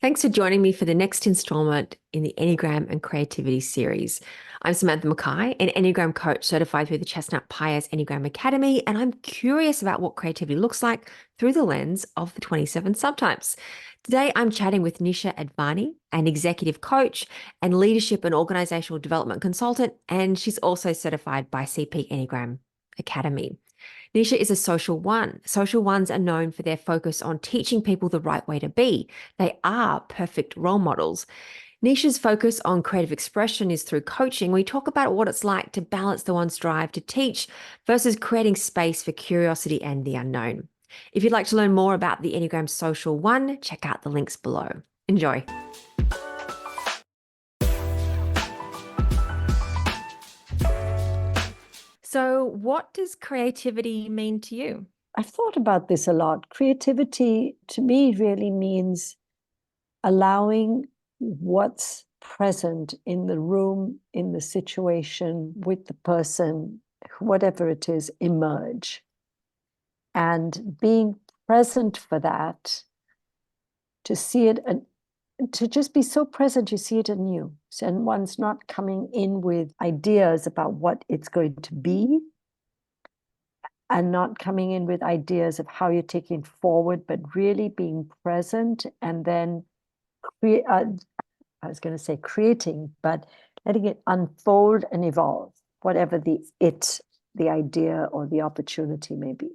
Thanks for joining me for the next installment in the Enneagram and Creativity series. I'm Samantha Mackay, an Enneagram coach certified through the Chestnut Paes Enneagram Academy, and I'm curious about what creativity looks like through the lens of the 27 subtypes. Today, I'm chatting with Nisha Advani, an executive coach and leadership and organizational development consultant, and she's also certified by CP Enneagram Academy. Nisha is a social one. Social ones are known for their focus on teaching people the right way to be. They are perfect role models. Nisha's focus on creative expression is through coaching. We talk about what it's like to balance the one's drive to teach versus creating space for curiosity and the unknown. If you'd like to learn more about the Enneagram Social One, check out the links below. Enjoy. So, what does creativity mean to you? I've thought about this a lot. Creativity to me really means allowing what's present in the room, in the situation, with the person, whatever it is, emerge. And being present for that, to see it and to just be so present, you see it anew. And one's not coming in with ideas about what it's going to be, and not coming in with ideas of how you're taking forward, but really being present and then I was going to say creating, but letting it unfold and evolve, whatever the idea or the opportunity may be.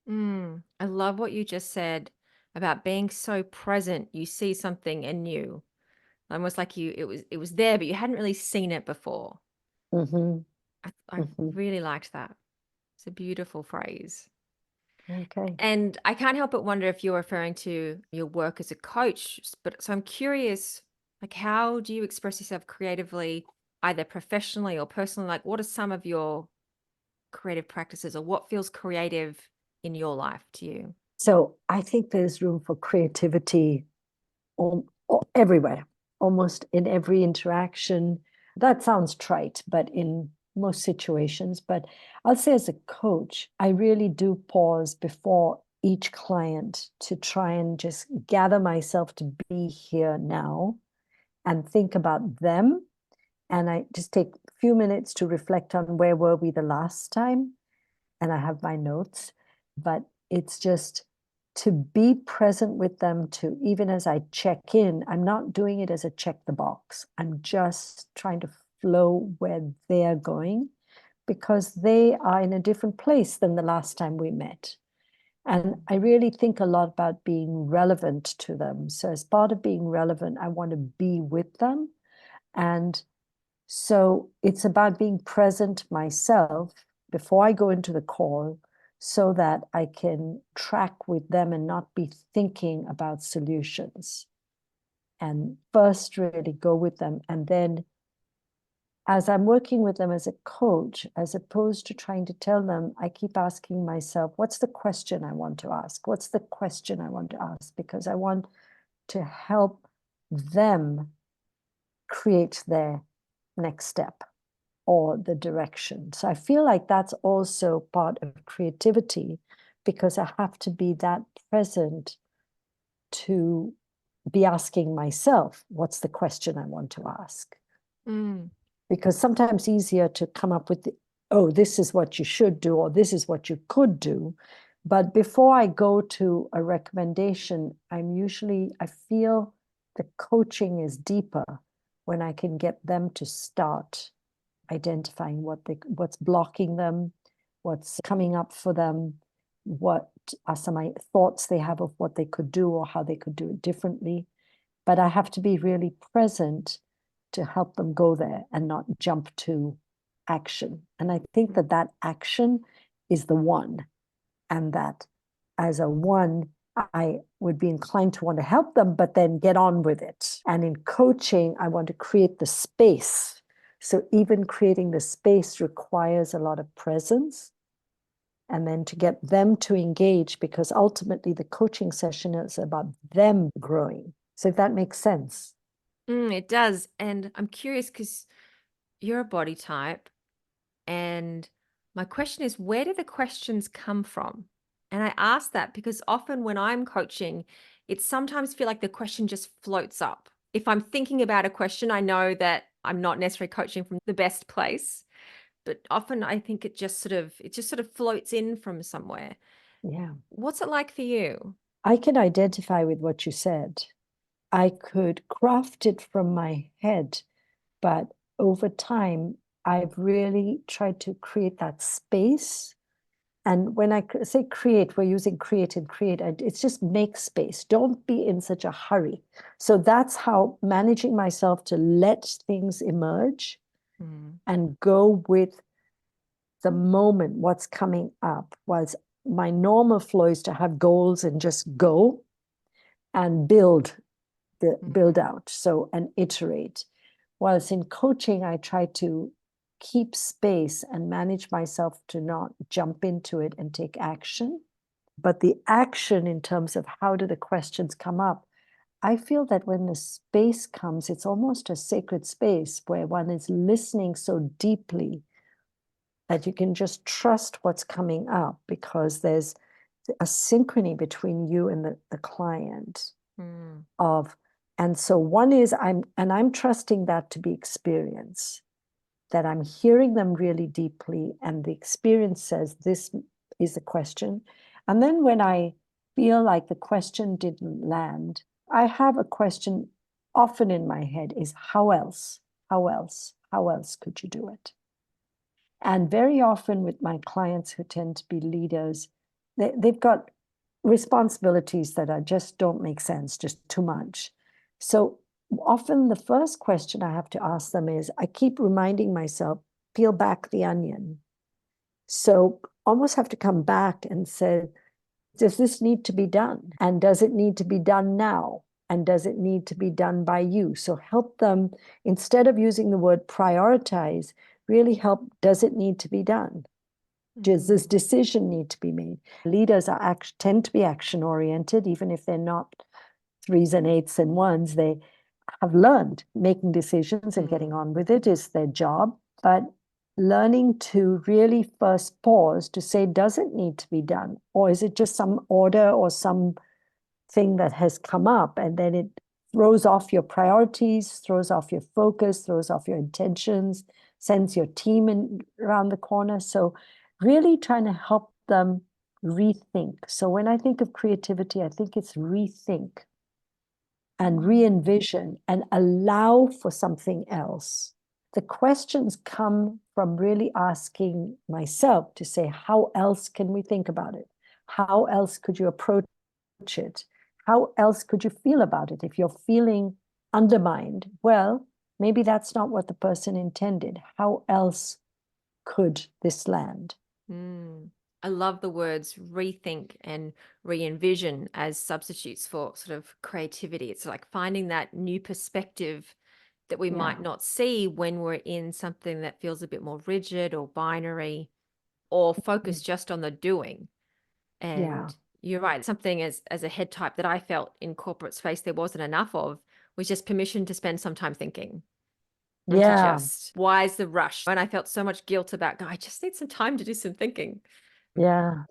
I love what you just said about being so present. You see something anew, almost like it was there, but you hadn't really seen it before. Mm-hmm. I Mm-hmm. really liked that. It's a beautiful phrase. Okay. And I can't help but wonder if you're referring to your work as a coach. But so I'm curious, like, how do you express yourself creatively, either professionally or personally? Like, what are some of your creative practices, or what feels creative in your life to you? So I think there's room for creativity everywhere, almost in every interaction. That sounds trite, but in most situations. But I'll say, as a coach, I really do pause before each client to try and just gather myself to be here now and think about them. And I just take a few minutes to reflect on where were we the last time. And I have my notes, but it's just to be present with them, to even as I check in, I'm not doing it as a check the box. I'm just trying to flow where they're going, because they are in a different place than the last time we met. And I really think a lot about being relevant to them. So as part of being relevant, I want to be with them. And so it's about being present myself before I go into the call, so that I can track with them and not be thinking about solutions. And first really go with them. And then as I'm working with them as a coach, as opposed to trying to tell them, I keep asking myself, what's the question I want to ask? What's the question I want to ask? Because I want to help them create their next step or the direction. So I feel like that's also part of creativity, because I have to be that present to be asking myself, what's the question I want to ask? Mm. Because sometimes easier to come up with, oh, this is what you should do, or this is what you could do. But before I go to a recommendation, I feel the coaching is deeper when I can get them to start identifying what's blocking them, what's coming up for them, what are some thoughts they have of what they could do or how they could do it differently. But I have to be really present to help them go there and not jump to action. And I think that action is the one, and that as a one, I would be inclined to want to help them, but then get on with it. And in coaching, I want to create the space. So even creating the space requires a lot of presence. And then to get them to engage, because ultimately the coaching session is about them growing. So if that makes sense. It does. And I'm curious because you're a body type. And my question is, where do the questions come from? And I ask that because often when I'm coaching, it sometimes feel like the question just floats up. If I'm thinking about a question, I know that I'm not necessarily coaching from the best place, but often I think it just sort of floats in from somewhere. Yeah. What's it like for you? I can identify with what you said. I could craft it from my head, but over time, I've really tried to create that space. And when I say create, we're using create and create. It's just make space. Don't be in such a hurry. So that's how managing myself to let things emerge Mm, and go with the moment, what's coming up. Was my normal flow is to have goals and just go and build mm, out. So and iterate. Whilst in coaching, I try to keep space and manage myself to not jump into it and take action. But the action in terms of how do the questions come up, I feel that when the space comes, it's almost a sacred space where one is listening so deeply that you can just trust what's coming up because there's a synchrony between you and the client mm, of, and so one is I'm trusting that to be experience, that I'm hearing them really deeply, and the experience says this is the question. And then when I feel like the question didn't land, I have a question often in my head is how else? How else? How else could you do it? And very often with my clients who tend to be leaders, they've got responsibilities that are just don't make sense, just too much. So often the first question I have to ask them is, I keep reminding myself, peel back the onion. So almost have to come back and say, does this need to be done? And does it need to be done now? And does it need to be done by you? So help them, instead of using the word prioritize, really help, does it need to be done? Does this mm, decision need to be made? Leaders tend to be action oriented, even if they're not threes and eights and ones. They have learned making decisions and getting mm, on with it is their job. But learning to really first pause to say, does it need to be done? Or is it just some order or some thing that has come up? And then it throws off your priorities, throws off your focus, throws off your intentions, sends your team around the corner. So really trying to help them rethink. So when I think of creativity, I think it's rethink and mm, re-envision and allow for something else. The questions come from really asking myself to say, how else can we think about it? How else could you approach it? How else could you feel about it? If you're feeling undermined, well, maybe that's not what the person intended. How else could this land? mm. I love the words rethink and re-envision as substitutes for sort of creativity. It's like finding that new perspective that we Yeah, might not see when we're in something that feels a bit more rigid or binary or focused just on the doing. yeah, And you're right, something as a head type that I felt in corporate space there wasn't enough of was just permission to spend some time thinking and to yeah, just, why is the rush? And I felt so much guilt about, "God, I just need some time to do some thinking." yeah.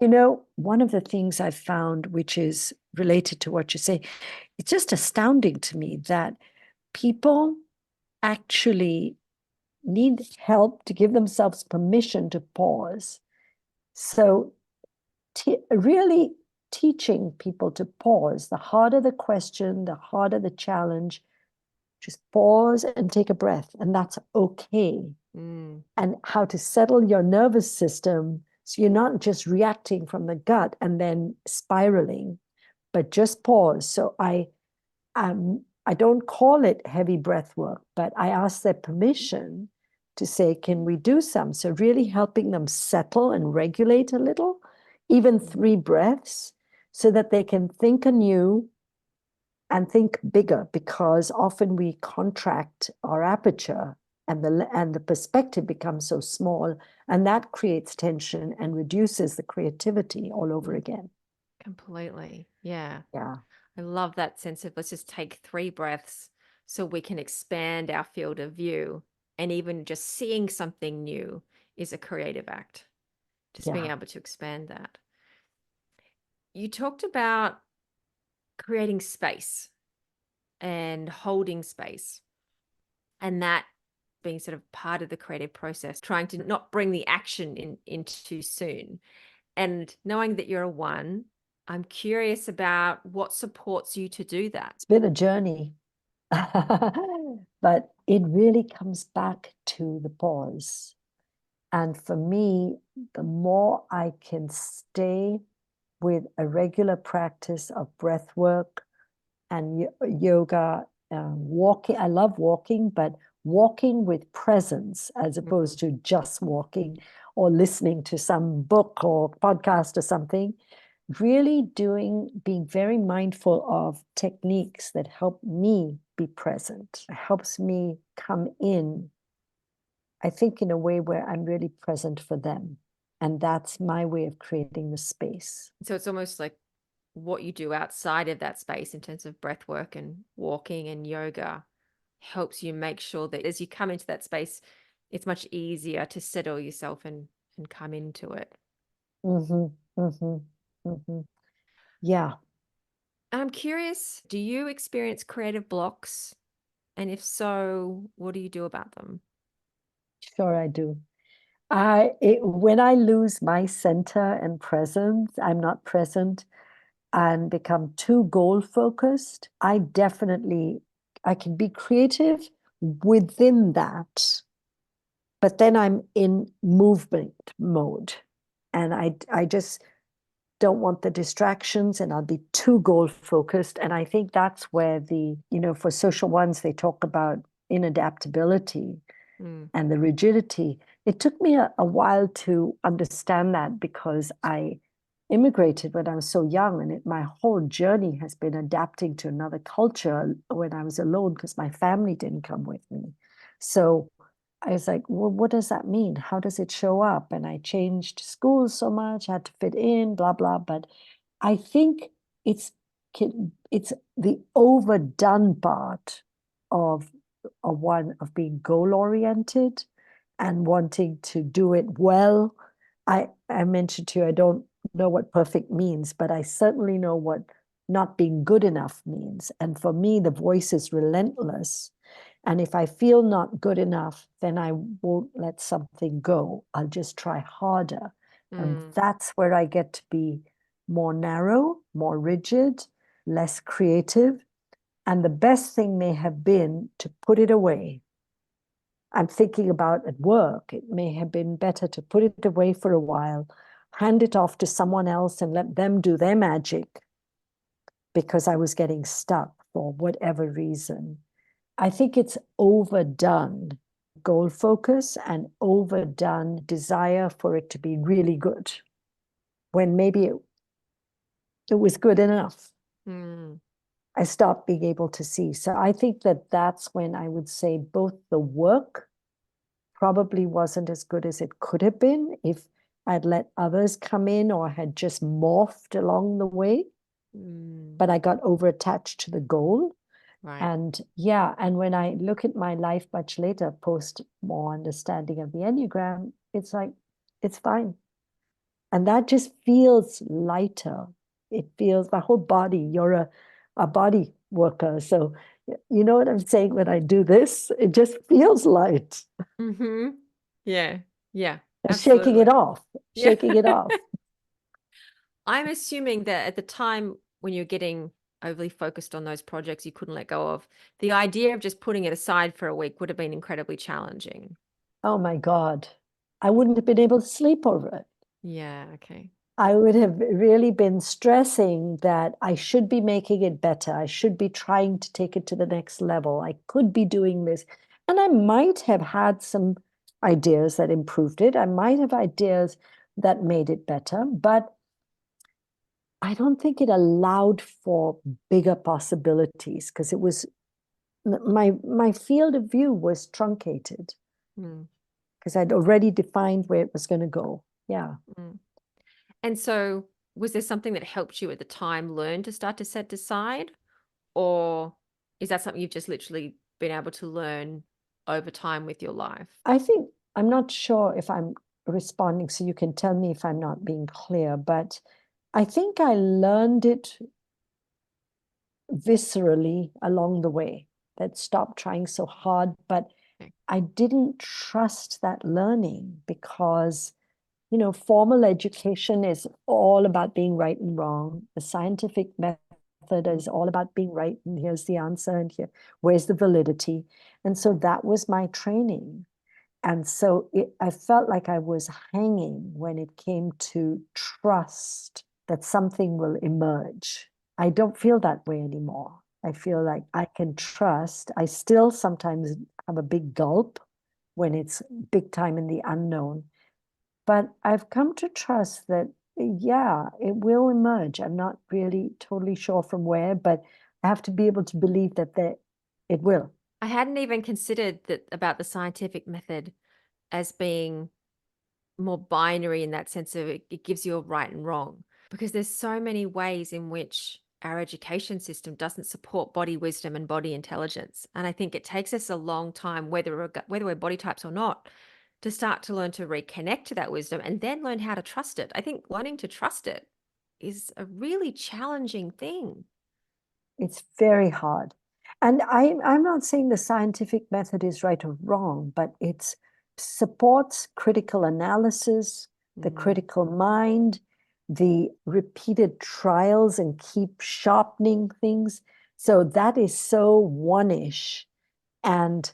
One of the things I've found, which is related to what you say, it's just astounding to me that people actually need help to give themselves permission to pause. So, really teaching people to pause, the harder the question, the harder the challenge, just pause and take a breath, and that's okay. Mm, And how to settle your nervous system so you're not just reacting from the gut and then spiraling, but just pause. So I don't call it heavy breath work, but I ask their permission to say, can we do some? So really helping them settle and regulate a little, even mm, 3 breaths, so that they can think anew and think bigger, because often we contract our aperture and the perspective becomes so small, and that creates tension and reduces the creativity all over mm. again. Completely. Yeah. Yeah, I love that sense of let's just take 3 breaths so we can expand our field of view. And even just seeing something new is a creative act, just being yeah, able to expand that. You talked about creating space and holding space, and that being sort of part of the creative process, trying to not bring the action in too soon. And knowing that you're a one, I'm curious about what supports you to do that. It's been a journey, but it really comes back to the pause. And for me, the more I can stay with a regular practice of breath work and yoga, walking, I love walking, but walking with presence as opposed to just walking or listening to some book or podcast or something. Really being very mindful of techniques that help me be present, helps me come in, I think, in a way where I'm really present for them. And that's my way of creating the space. So it's almost like what you do outside of that space in terms of breath work and walking and yoga helps you make sure that as you come into that space, it's much easier to settle yourself and come into it. Mm-hmm, mm-hmm, mm-hmm. Yeah. I'm curious, do you experience creative blocks? And if so, what do you do about them? Sure, I do. When I lose my center and presence, I'm not present and become too goal focused. I can be creative within that, but then I'm in movement mode, and I just don't want the distractions, and I'll be too goal focused. And I think that's where for social ones, they talk about inadaptability Mm. and the rigidity. It took me a while to understand that because I immigrated when I was so young, and my whole journey has been adapting to another culture when I was alone because my family didn't come with me. So I was like, well, what does that mean? How does it show up? And I changed schools so much, I had to fit in, blah, blah. But I think it's it's the overdone part of of being goal oriented and wanting to do it well. I mentioned to you, I don't know what perfect means, but I certainly know what not being good enough means. And for me, the voice is relentless. And if I feel not good enough, then I won't let something go. I'll just try harder. And Mm. that's where I get to be more narrow, more rigid, less creative. And the best thing may have been to put it away. I'm thinking about at work, it may have been better to put it away for a while, hand it off to someone else and let them do their magic because I was getting stuck for whatever reason. I think it's overdone goal focus and overdone desire for it to be really good when maybe it was good enough. Mm. I stopped being able to see. So I think that's when I would say both the work probably wasn't as good as it could have been if I'd let others come in or had just morphed along the way. Mm. But I got over attached to the goal. Right. And yeah, and when I look at my life much later, post more understanding of the Enneagram, it's like, it's fine. And that just feels lighter. It feels my whole body, you're a body worker. So you know what I'm saying when I do this? It just feels light. Mm-hmm. Yeah. Yeah. Shaking it Absolutely. off, Yeah. shaking it off. I'm assuming that at the time when you're getting overly focused on those projects you couldn't let go of, the idea of just putting it aside for a week would have been incredibly challenging. Oh my God. I wouldn't have been able to sleep over it. Yeah. Okay. I would have really been stressing that I should be making it better. I should be trying to take it to the next level. I could be doing this. And I might have had some ideas that improved it. I might have ideas that made it better, but I don't think it allowed for bigger possibilities because it was my field of view was truncated Mm. because I'd already defined where it was going to go. Yeah. Mm. And so, was there something that helped you at the time learn to start to set aside? Or is that something you've just literally been able to learn over time with your life? I think I'm not sure if I'm responding, so you can tell me if I'm not being clear, but I think I learned it viscerally along the way, that stopped trying so hard, but Okay. I didn't trust that learning because, you know, formal education is all about being right and wrong. The scientific method is all about being right, and here's the answer, and where's the validity. And so that was my training. And so I felt like I was hanging when it came to trust that something will emerge. I don't feel that way anymore. I feel like I can trust. I still sometimes have a big gulp when it's big time in the unknown. But I've come to trust that, yeah, it will emerge. I'm not really totally sure from where, but I have to be able to believe that it will. I hadn't even considered that about the scientific method as being more binary in that sense of it gives you a right and wrong, because there's so many ways in which our education system doesn't support body wisdom and body intelligence. And I think it takes us a long time, whether we're body types or not, to start to learn to reconnect to that wisdom and then learn how to trust it. I think learning to trust it is a really challenging thing. It's very hard. And I'm not saying the scientific method is right or wrong, but it supports critical analysis, the Mm, critical mind, the repeated trials, and keep sharpening things. So that is so one-ish. And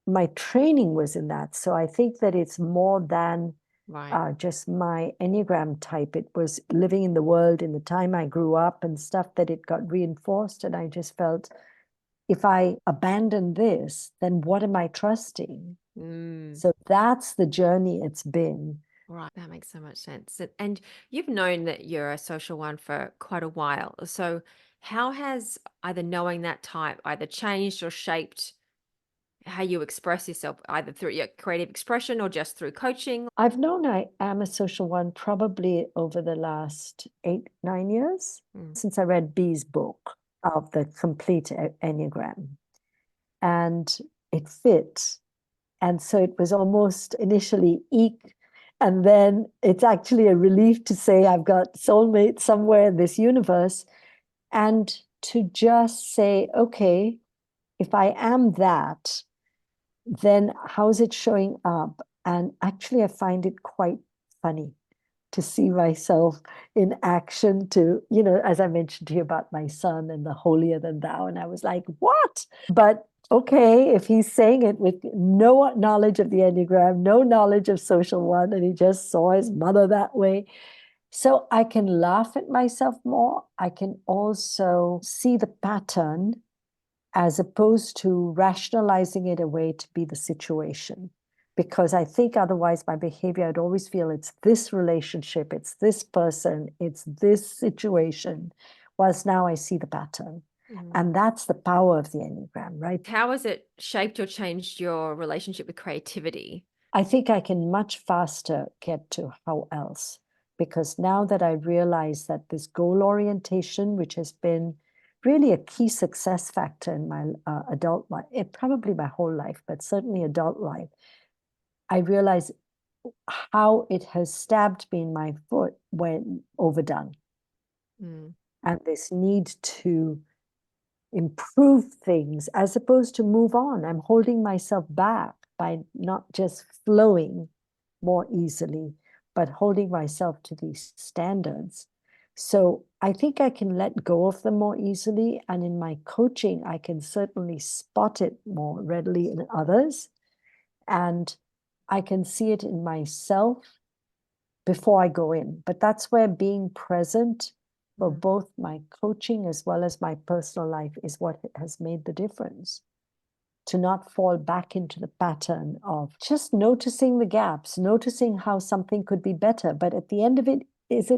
my training was in that. So I think that it's more than right. just my Enneagram type. It was living in the world in the time I grew up and stuff that it got reinforced. And I just felt if I abandon this, then what am I trusting? Mm. So that's the journey it's been. Right, that makes so much sense. And you've known that you're a social one for quite a while. So how has either knowing that type either changed or shaped how you express yourself, either through your creative expression or just through coaching? I've known I am a social one probably over the last 8, 9 years Mm. since I read B's book of the complete Enneagram. And it fit. And so it was almost initially eek. And then it's actually a relief to say I've got soulmates somewhere in this universe. And to just say, okay, if I am that, then how's it showing up? And actually, I find it quite funny to see myself in action to, you know, as I mentioned to you about my son and the holier than thou. And I was like, what? But okay, if he's saying it with no knowledge of the Enneagram, no knowledge of Social One, and he just saw his mother that way. So I can laugh at myself more. I can also see the pattern as opposed to rationalizing it away to be the situation. Because I think otherwise my behavior, I'd always feel it's this relationship, it's this person, it's this situation, whilst now I see the pattern. Mm. And that's the power of the Enneagram, right? How has it shaped or changed your relationship with creativity? I think I can much faster get to how else. Because now that I realize that this goal orientation, which has been really a key success factor in my adult life, probably my whole life, but certainly adult life, I realize how it has stabbed me in my foot when overdone. Mm. And this need to improve things as opposed to move on. I'm holding myself back by not just flowing more easily, but holding myself to these standards. So I think I can let go of them more easily. And in my coaching, I can certainly spot it more readily in others. And I can see it in myself before I go in. But that's where being present for Mm. both my coaching as well as my personal life is what has made the difference. To not fall back into the pattern of just noticing the gaps, noticing how something could be better. But at the end of it, is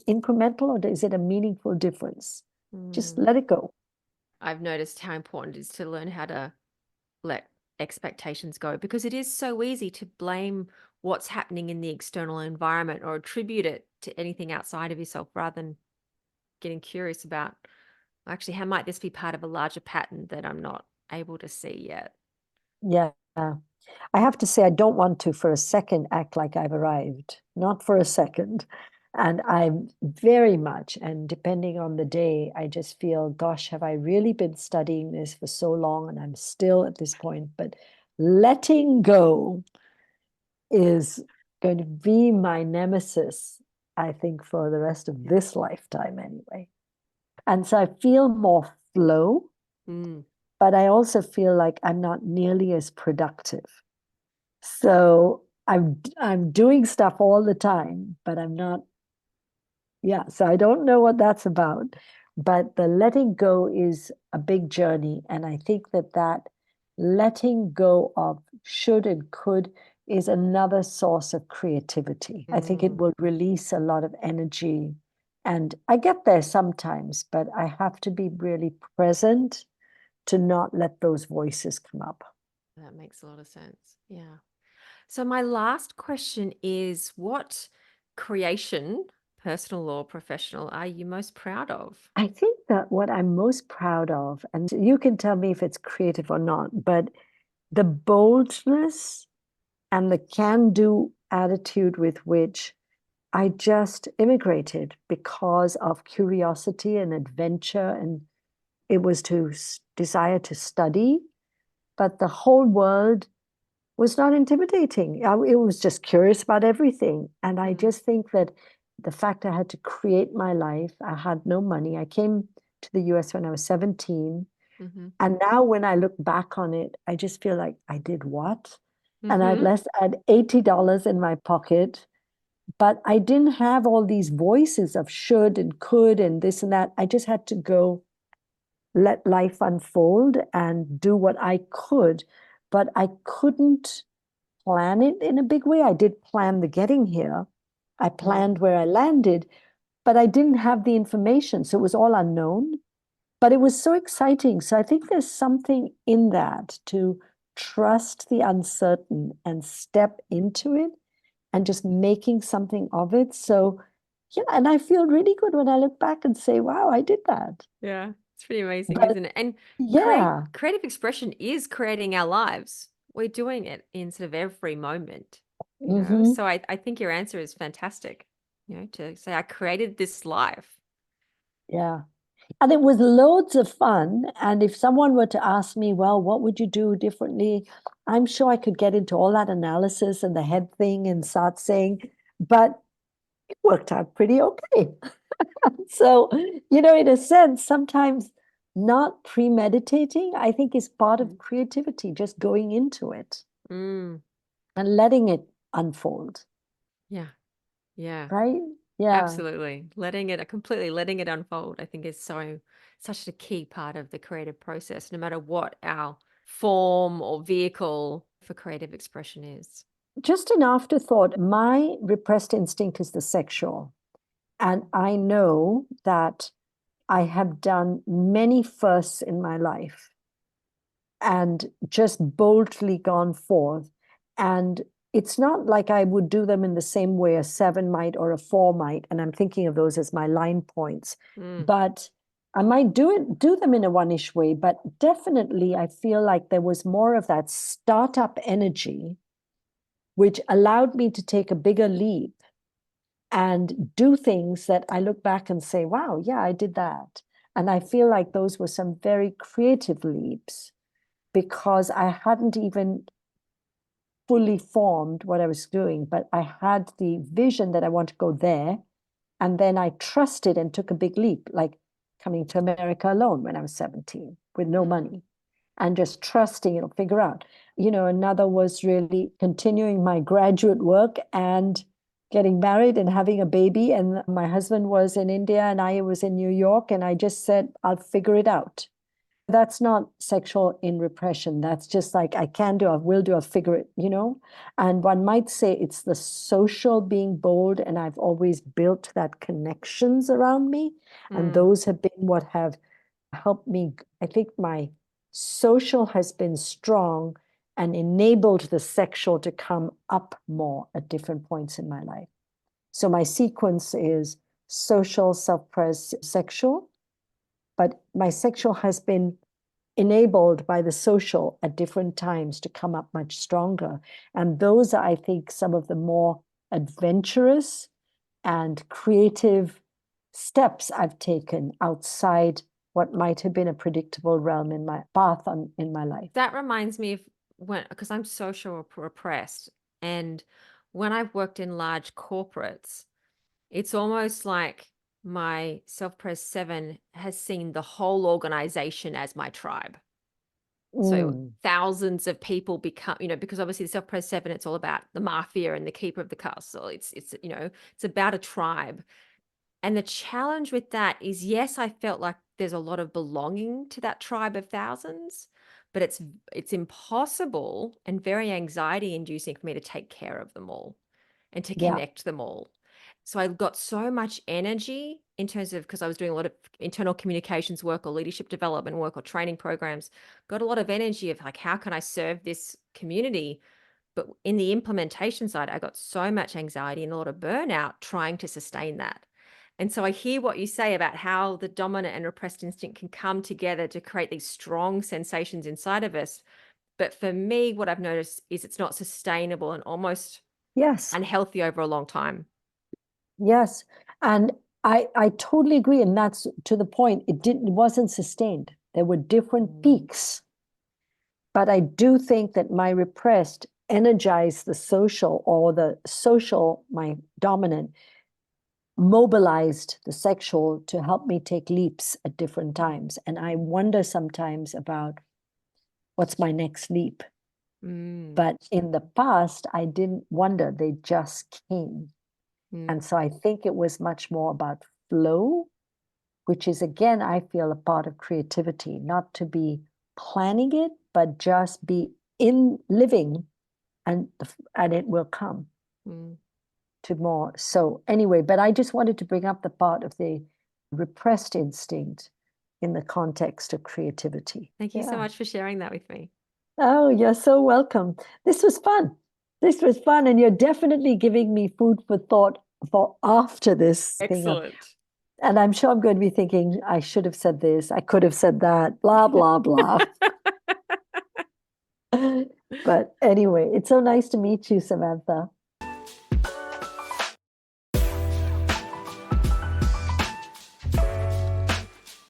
incremental or is it a meaningful difference? Just Mm. let it go. I've noticed how important it is to learn how to let expectations go, because it is so easy to blame what's happening in the external environment or attribute it to anything outside of yourself rather than getting curious about actually how might this be part of a larger pattern that I'm not able to see yet. Yeah. I have to say, I don't want to for a second act like I've arrived. Not for a second. And I'm very much, and depending on the day, I just feel, gosh, have I really been studying this for so long? And I'm still at this point, but letting go is going to be my nemesis, I think, for the rest of this lifetime anyway. And so I feel more flow, Mm. but I also feel like I'm not nearly as productive. So I'm doing stuff all the time, but I'm not, yeah, so I don't know what that's about. But the letting go is a big journey. And I think that that letting go of should and could is another source of creativity. I think it Mm. will release a lot of energy. And I get there sometimes, but I have to be really present to not let those voices come up. That makes a lot of sense. Yeah. So my last question is, what creation, personal or professional, are you most proud of? I think that what I'm most proud of, and you can tell me if it's creative or not, but the boldness and the can-do attitude with which I just immigrated because of curiosity and adventure, and it was to desire to study, but the whole world was not intimidating. It was just curious about everything. And I Mm. just think that the fact I had to create my life, I had no money. I came to the US when I was 17. Mm-hmm. And now when I look back on it, I just feel like I did what? And Mm-hmm. I had $80 in my pocket, but I didn't have all these voices of should and could and this and that. I just had to go let life unfold and do what I could, but I couldn't plan it in a big way. I did plan the getting here. I Mm. planned where I landed, but I didn't have the information. So it was all unknown, but it was so exciting. So I think there's something in that to trust the uncertain and step into it and just making something of it. So, yeah, and I feel really good when I look back and say, wow, I did that. Yeah, it's pretty amazing, But isn't it? And yeah, creative expression is creating our lives. We're doing it in sort of every moment, you know. hmm So I think your answer is fantastic, you know, to say I created this life. yeah. And it was loads of fun. And if someone were to ask me, well, what would you do differently? I'm sure I could get into all that analysis and the head thing and start saying, but it worked out pretty okay. So, in a sense, sometimes not premeditating, I think is part of Mm. creativity, just going into it Mm. and letting it unfold, Yeah, yeah. right? Yeah. Absolutely. Completely letting it unfold, I think is such a key part of the creative process, no matter what our form or vehicle for creative expression is. Just an afterthought, my repressed instinct is the sexual. And I know that I have done many firsts in my life and just boldly gone forth. And it's not like I would do them in the same way a seven might or a four might. And I'm thinking of those as my line points. Mm. But I might do them in a one-ish way, but definitely I feel like there was more of that startup energy, which allowed me to take a bigger leap and do things that I look back and say, wow, yeah, I did that. And I feel like those were some very creative leaps because I hadn't even fully formed what I was doing, but I had the vision that I want to go there. And then I trusted and took a big leap, like coming to America alone when I was 17 with no Mm. money and just trusting it'll figure out. Another was really continuing my graduate work and getting married and having a baby. And my husband was in India and I was in New York. And I just said, I'll figure it out. That's not sexual in repression. That's just like, I can do, I will do, I'll figure it. And one might say it's the social being bold. And I've always built that connections around me. And Mm. those have been what have helped me. I think my social has been strong and enabled the sexual to come up more at different points in my life. So my sequence is social, self-pres, sexual, but my sexual has been enabled by the social at different times to come up much stronger. And those are, I think, some of the more adventurous and creative steps I've taken outside what might have been a predictable realm in my path in my life. That reminds me of when, because I'm social repressed, and when I've worked in large corporates, it's almost like my self-pres 7 has seen the whole organization as my tribe. So Mm, thousands of people become, because obviously the self-pres 7, it's all about the mafia and the keeper of the castle. It's it's about a tribe. And the challenge with that is, yes, I felt like there's a lot of belonging to that tribe of thousands, but it's impossible and very anxiety inducing for me to take care of them all and to yeah, connect them all. So I got so much energy in terms of, because I was doing a lot of internal communications work or leadership development work or training programs, got a lot of energy of like, how can I serve this community? But in the implementation side, I got so much anxiety and a lot of burnout trying to sustain that. And so I hear what you say about how the dominant and repressed instinct can come together to create these strong sensations inside of us. But for me, what I've noticed is it's not sustainable and almost yes, unhealthy over a long time. yes. And I totally agree. And that's to the point. It wasn't sustained. There were different peaks. But I do think that my repressed energized the social, or the social, my dominant, mobilized the sexual to help me take leaps at different times. And I wonder sometimes about what's my next leap. Mm, But in the past, I didn't wonder, they just came. mm, And so I think it was much more about flow, which is, again, I feel a part of creativity, not to be planning it, but just be in living, and it will come mm. to more. So anyway, but I just wanted to bring up the part of the repressed instinct in the context of creativity. Thank you so Yeah. much for sharing that with me. Oh, you're so welcome. This was fun. This was fun. And you're definitely giving me food for thought for after this thing of, Excellent. and I'm sure I'm going to be thinking, I should have said this, I could have said that, blah, blah, blah. But anyway, it's so nice to meet you, Samantha.